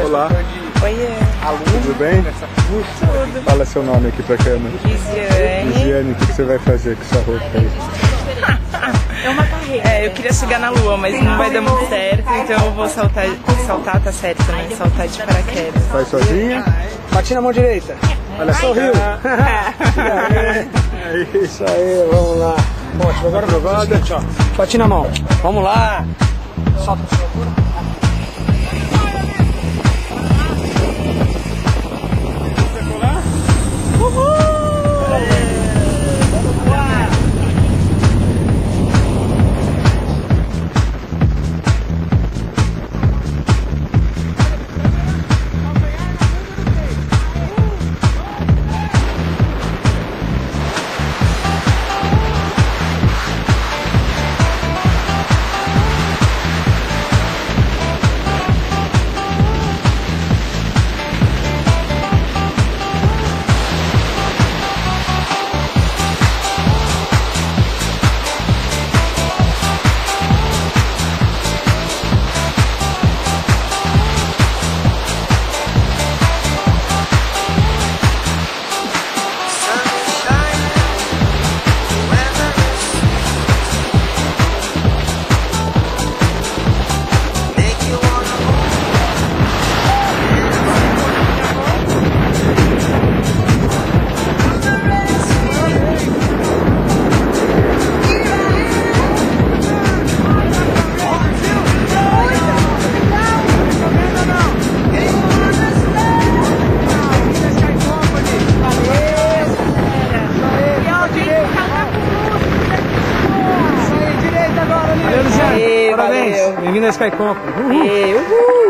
Olá. Oiê. Tudo bem? Tudo. Fala seu nome aqui pra câmera. Lisiane. Lisiane, o que você vai fazer com essa roupa aí? É uma carreira. É, eu queria chegar na lua, mas não vai dar muito certo, então eu vou saltar, tá certo, né? Saltar de paraquedas. Vai sozinha? Bate na mão direita. Olha, sorriu. É isso aí, vamos lá. Ótimo, agora provada. Bate na mão. Vamos lá. Solta a sua altura. Parabéns, bem-vindo à Sky Comp. Uhul.